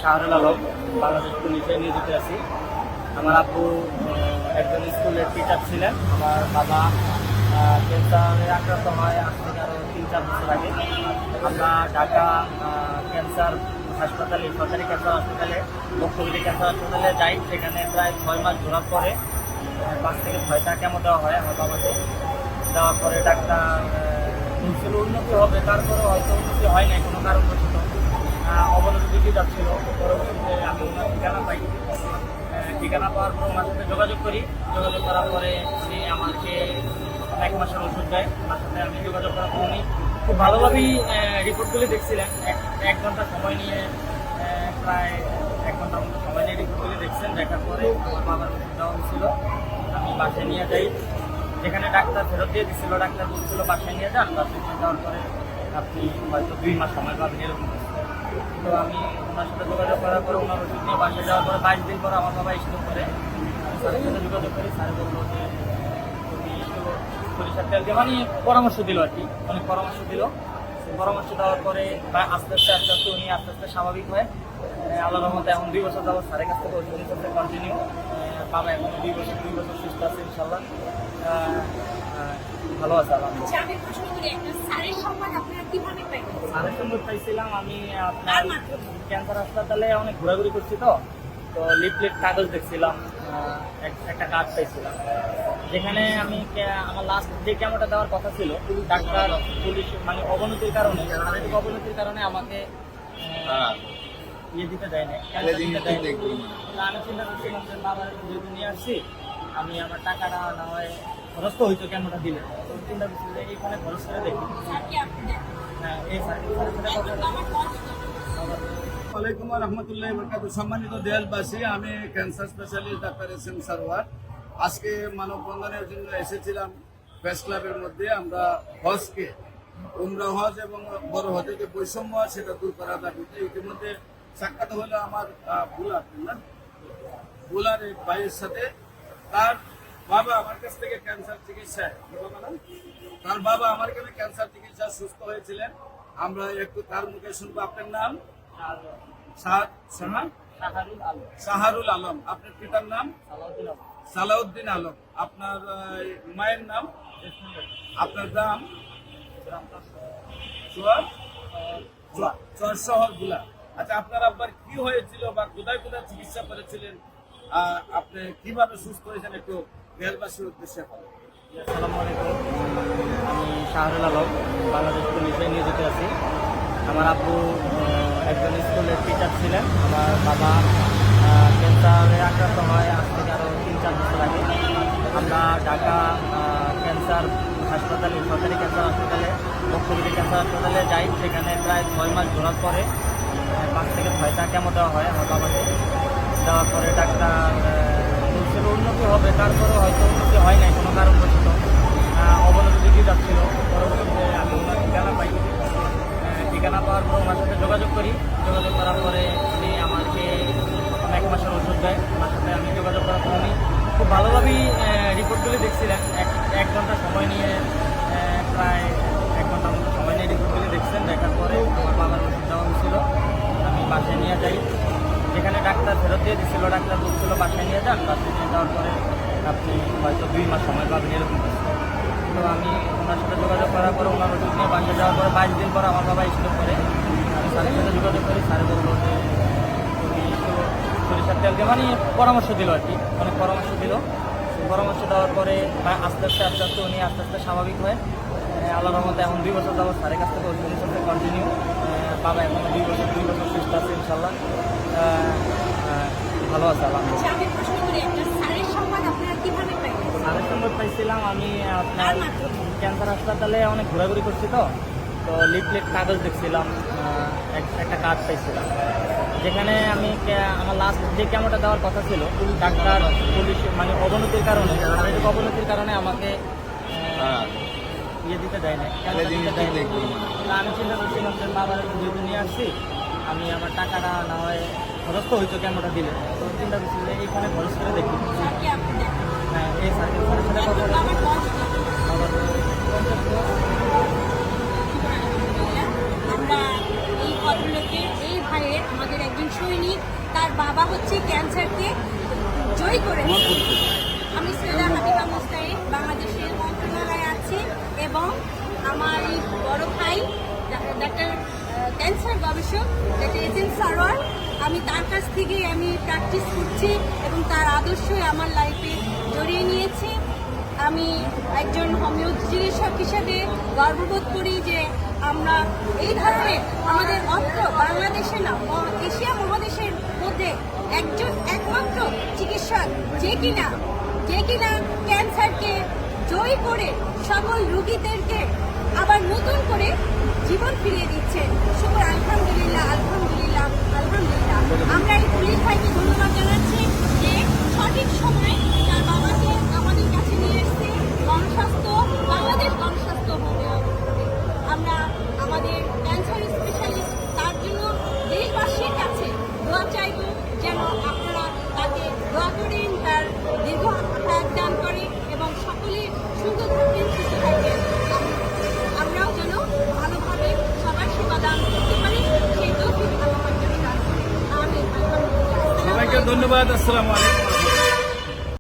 শাহরুল আলম, বাংলাদেশ পুলিশে নিয়োজিত আছি। আমার আব্বু একজন স্কুলের টিচার ছিলেন। আমার বাবা ক্যান্সারে আক্রান্ত হয় আজ থেকে আরও 3-4 বছর আগে। আমরা ঢাকা ক্যান্সার হাসপাতালে, সরকারি ক্যান্সার হাসপাতালে, বক্ষবিধি ক্যান্সার হাসপাতালে যাই। সেখানে প্রায় 6 মাস ঘোরার পরে 5 থেকে 6টা কেমো দেওয়া হয় আমার বাবাকে। দেওয়ার পরে ডাক্তার বলছিল উন্নতি হবে, তারপরে হয়তো উন্নতি হয় নাই কোনো কারণবশত, অবনতির দিকে যাচ্ছিল। পরবর্তীতে আমি ওনার ঠিকানা পাই। ঠিকানা পাওয়ার পর ওনার সাথে যোগাযোগ করি। যোগাযোগ করার পরে উনি আমাকে 1 মাসের ওষুধ দেয়। ওনার সাথে আমি যোগাযোগ করার পর উনি খুব ভালোভাবেই রিপোর্টগুলি দেখছিলেন। 1 ঘন্টা সময় নিয়ে, প্রায় 1 ঘন্টার মতো সময় নিয়ে রিপোর্টগুলি দেখছেন। দেখার পরে আমার বাবার ওষুধ দেওয়া হয়েছিল। আমি বাসায় নিয়ে যাই। যেখানে ডাক্তার ফেরত দিয়ে দিচ্ছিল, ডাক্তার বলছিল বাসায় নিয়ে যান। বাসায় নিয়ে যাওয়ার পরে আপনি হয়তো 2 মাস সময় পাবেন, এরকম। তো আমি ওনার সাথে যোগাযোগ করার পরে ওনার ওষুধ নিয়ে বাসায় যাওয়ার পরে 22 দিন পরে আমার বাবা স্ট্রোক করে। আমি স্যারের সাথে যোগাযোগ করি। স্যার বললো যে তুমি সরিষার তেল দিয়ে, মানে পরামর্শ দিল আর কি, অনেক পরামর্শ দিল। পরামর্শ দেওয়ার পরে আস্তে আস্তে উনি আস্তে আস্তে স্বাভাবিক হয়। আল্লাহর রহমতে এখন 2 বছর যাবত স্যারের কাছ থেকে ওষুধ নিতে কন্টিনিউ। বাবা এখন 2 বছর সুস্থ আছে ইনশাল্লাহ। ভালো আছে আলহামদুলিল্লাহ। স্যারের সঙ্গে পাইছিলাম আমি আপনার ক্যান্সার হাসপাতালে অনেক ঘোরাঘুরি করছি। তো লিফলেট কাগজ দেখছিলাম, একটা কার্ড পাইছিলাম, যেখানে আমি আমার লাস্ট যে কেমোটা দেওয়ার কথা ছিল, ডাক্তার পুলিশ মানে অবনতির কারণে, শারীরিক অবনতির কারণে আমাকে ইয়ে দিতে দেয় না। আমি চিন্তা করছিলাম যে বাবার যেহেতু নিয়ে আসছি, আমি আমার টাকাটা না হয় খরচ তো হইতো কেমনটা দিলে, তো চিন্তা করছি যে এইখানে খরচ করে দেখি। হ্যাঁ, এই ওয়ালাইকুম রহমতুল্লাহ বরকাতুহু। সম্মানিত দেশবাসী, আমি cancer specialist doctor SM. Sarwar. আজকে মানববন্ধনের জন্য এসেছিলাম প্রেস ক্লাবের মধ্যে। আমরা হজকে, উমরা হজ এবং বড় হজের যে বৈষম্য সেটা দূর করার দাবিতে ইতিমধ্যে সাক্ষাৎ হলো আমার বুলার এক ভাইয়ের সাথে। তার বাবা আমার কাছ থেকে ক্যান্সার চিকিৎসায়, তার বাবা আমার এখানে ক্যান্সার চিকিৎসা সুস্থ হয়েছিলেন। আমরা একটু তার মুখে শুনবো। আপনার নাম? শাহরুল আলম। আপনার পিতার নাম? সালাউদ্দিন আলম। আপনার মায়ের নাম? আপনার গ্রাম? শহর গুলা। আচ্ছা, আপনার আব্বার কি হয়েছিল বা কোথায় কোথায় চিকিৎসা করেছিলেন, আপনি কিভাবে সুস্থ হয়েছেন, একটু দেশবাসীর উদ্দেশ্যে বলেন। আসসালামু আলাইকুম, আমি শাহরুল আলম, বাংলাদেশ পুলিশে নিয়োজিত আছি। আমার আব্বু একজন স্কুলের টিচার ছিলেন। আমার বাবা ক্যান্সারে আক্রান্ত হয় আজ থেকে আরও 3-4 বছর আগে। আমরা ঢাকা ক্যান্সার হাসপাতালে, সরকারি ক্যান্সার হাসপাতালে, বক্ষবিধি ক্যান্সার হাসপাতালে যাই। সেখানে প্রায় 6 মাস ঘোরার পরে 5 থেকে 6টা কেমো দেওয়া হয় আমার বাবাকে। দেওয়ার পরে ডাক্তার বলছিল উন্নতি হবে, তারপরে হয়তো উন্নতি হয় নাই কোনো কারণবশত, অবনতির দিকে যাচ্ছিল। পরবর্তীতে আমি ওনার ঠিকানা পাই। ঠিকানা পাওয়ার পর ওনার সাথে যোগাযোগ করি। যোগাযোগ করার পরে উনি আমাকে 1 মাসের ওষুধ দেয়। ওনার সাথে আমি যোগাযোগ করার পর উনি খুব ভালোভাবেই রিপোর্টগুলি দেখছিলেন। 1 ঘন্টা সময় নিয়ে, প্রায় 1 ঘন্টার মতো সময় নিয়ে রিপোর্টগুলি দেখছেন। দেখার পরে আমার বাবার ওষুধ দেওয়া হয়েছিল। আমি বাসায় নিয়ে যাই। যেখানে ডাক্তার ফেরত দিয়ে দিচ্ছিল, ডাক্তার বলছিল বাসায় নিয়ে যান। বাসায় নিয়ে যাওয়ার পরে আপনি হয়তো 2 মাস সময় পাবেন, এরকম। তো আমি ওনার সাথে যোগাযোগ করার পরে ওনার ওষুধ নিয়ে বাসায় যাওয়ার পরে 22 দিন পরে আমার বাবা স্ট্রোক করে। আমি স্যারের সাথে যোগাযোগ করি। স্যার বললো যে তুমি সরিষার তেল দিয়ে, মানে পরামর্শ দিল আর কি, অনেক পরামর্শ দিল। পরামর্শ দেওয়ার পরে আস্তে আস্তে উনি আস্তে আস্তে স্বাভাবিক হয়। আল্লাহর রহমতে এখন 2 বছর যাবত স্যারের কাছ থেকে ওষুধ নিতে কন্টিনিউ। বাবা এখন 2 বছর সুস্থ আছে ইনশাল্লাহ। ভালো আছে আলহামদুলিল্লাহ। স্যারের সঙ্গে পাইছিলাম আমি আপনার ক্যান্সার হাসপাতালে অনেক ঘোরাঘুরি করছি। তো লিফলেট কাগজ দেখছিলাম, একটা কার্ড পাইছিলাম, যেখানে আমি আমার লাস্ট যে কেমোটা দেওয়ার কথা ছিল, ডাক্তার পুলিশ মানে অবনতির কারণে, শারীরিক অবনতির কারণে আমাকে ইয়ে দিতে দেয় না। আমি চিন্তা করছিলাম যে বাবার যেহেতু নিয়ে আসছি, আমি আমার টাকাটা না হয় খরচ তো হইতো কেমনটা দিলে, তো চিন্তা করছি যে এইখানে খরচ করে দেখি। হ্যাঁ, এই সাথে আমরা এই ভদ্রলোকের, এই ভাইয়ের, আমাদের একজন সৈনিক, তার বাবা হচ্ছে ক্যান্সারকে জয়ী করেছে। আমি সৈয়দা হাবিবা মুস্তাহিদ, বাংলাদেশের মন্ত্রণালয়ে আছি এবং আমার এই বড় ভাই ডাক্তার ক্যান্সার গবেষক ডাক্তার এস.এম. সারোয়ার, আমি তার কাছ থেকে আমি প্র্যাকটিস করছি এবং তার আদর্শই আমার লাইফে জড়িয়ে নিয়েছি। আমি একজন হোমিও চিকিৎসক হিসেবে গর্ববোধ করি যে আমরা এই ধরনের আমাদের অত্র বাংলাদেশে না এশিয়া মহাদেশের মধ্যে একমাত্র চিকিৎসক যে কিনা ক্যান্সারকে জয়ী করে সকল রোগীদেরকে আবার নতুন করে জীবন ফিরিয়ে দিচ্ছে। শুকর আলহামদুলিল্লাহ, আলহামদুলিল্লাহ, আলহামদুলিল্লাহ। আমরা এই পুলিশ ভাইকে ধন্যবাদ জানাচ্ছি যে সঠিক সময়ে তার বাবাকে আমাদের কাছে নিয়ে এসেছে গণস্বাস্থ্য বাংলাদেশ গণস্বাস্থ্য হোমিওপ্যাথি। আমরা আমাদের ক্যান্সার স্পেশালিস্ট তার জন্য দেশবাসীর কাছে দোয়া চাইব যেন আপনারা তাকে দোয়া করেন, তার দীর্ঘ হায়াত দান করে এবং সকলের সুন্দর থাকবেন, সুস্থ থাকবেন। আমরাও যেন ভালোভাবে সবার সেবা দান করতে পারি, সেই তৌফিক আল্লাহ আমাদের দান করেন। আমিন। আলহামদুলিল্লাহ। সবাইকে ধন্যবাদ। আসসালামু আলাইকুম।